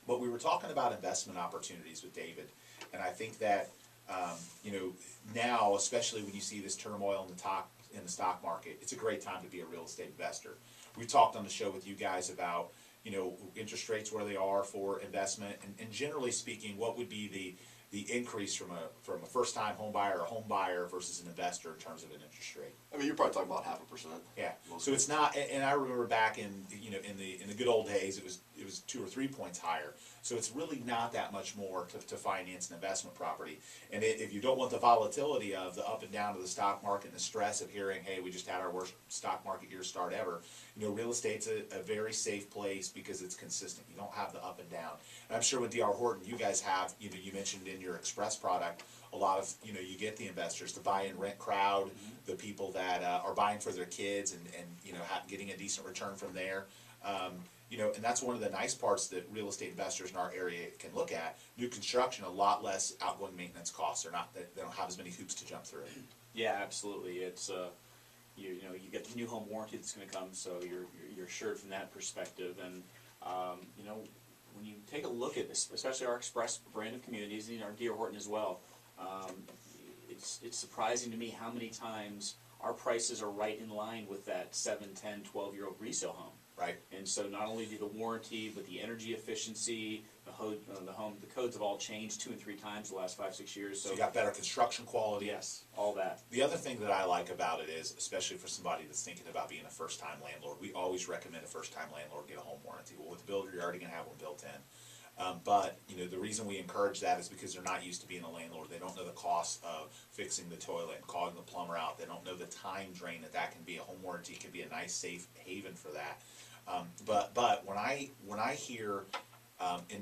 But we were talking about investment opportunities with David, and I think that you know, now, especially when you see this turmoil in the stock market, it's a great time to be a real estate investor. We talked on the show with you guys about, you know, interest rates where they are for investment, and generally speaking, what would be the increase from a first time home buyer or home buyer versus an investor in terms of an interest rate. I mean, you're probably talking about 0.5%. Yeah. So it's not, and I remember back in, you know, in the good old days, it was 2 or 3 points higher. So it's really not that much more to finance an investment property. And if you don't want the volatility of the up and down of the stock market and the stress of hearing, hey, we just had our worst stock market year start ever, you know, real estate's a very safe place because it's consistent. You don't have the up and down. And I'm sure with D.R. Horton, you guys have, you know, you mentioned in your Express product, a lot of, you know, you get the investors, the buy and rent crowd, the people that are buying for their kids and you know, getting a decent return from there. You know, and that's one of the nice parts that real estate investors in our area can look at. New construction, a lot less outgoing maintenance costs. They don't have as many hoops to jump through. Yeah, absolutely. It's you know, you get the new home warranty that's going to come, so you're assured from that perspective. And you know, when you take a look at this, especially our Express brand of communities, and our D.R. Horton as well, it's surprising to me how many times our prices are right in line with that 7, 10, 12-year-old resale home. Right. And so not only do the warranty, but the energy efficiency, the codes have all changed 2 and 3 times the last 5, 6 years. So you got better construction quality. Yes, all that. The other thing that I like about it is, especially for somebody that's thinking about being a first-time landlord, we always recommend a first-time landlord get a home warranty. Well, with the builder, you're already going to have one built in. But you know, the reason we encourage that is because they're not used to being a landlord. They don't know the cost of fixing the toilet and calling the plumber out. They don't know the time drain that can be. A home warranty can be a nice, safe haven for that. But when I hear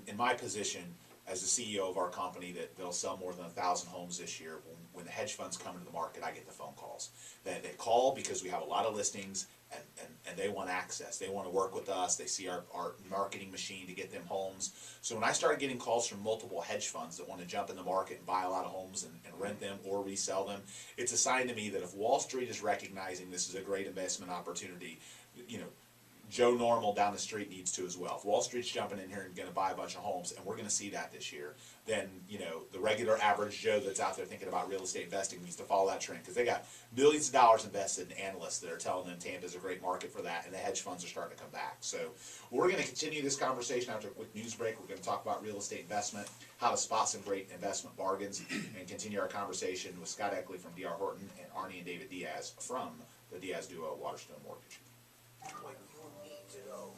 in my position as the CEO of our company that they'll sell more than 1,000 homes this year, when the hedge funds come into the market, I get the phone calls. They call because we have a lot of listings and they want access. They want to work with us. They see our marketing machine to get them homes. So when I started getting calls from multiple hedge funds that want to jump in the market and buy a lot of homes and rent them or resell them, it's a sign to me that if Wall Street is recognizing this is a great investment opportunity, you know, Joe Normal down the street needs to as well. If Wall Street's jumping in here and going to buy a bunch of homes, and we're going to see that this year, then, you know, the regular average Joe that's out there thinking about real estate investing needs to follow that trend, because they got millions of dollars invested in analysts that are telling them Tampa's a great market for that, and the hedge funds are starting to come back. So we're going to continue this conversation after a quick news break. We're going to talk about real estate investment, how to spot some great investment bargains, and continue our conversation with Scott Eckley from D.R. Horton and Arnie and David Diaz from the Diaz Duo Waterstone Mortgage. What you need to know.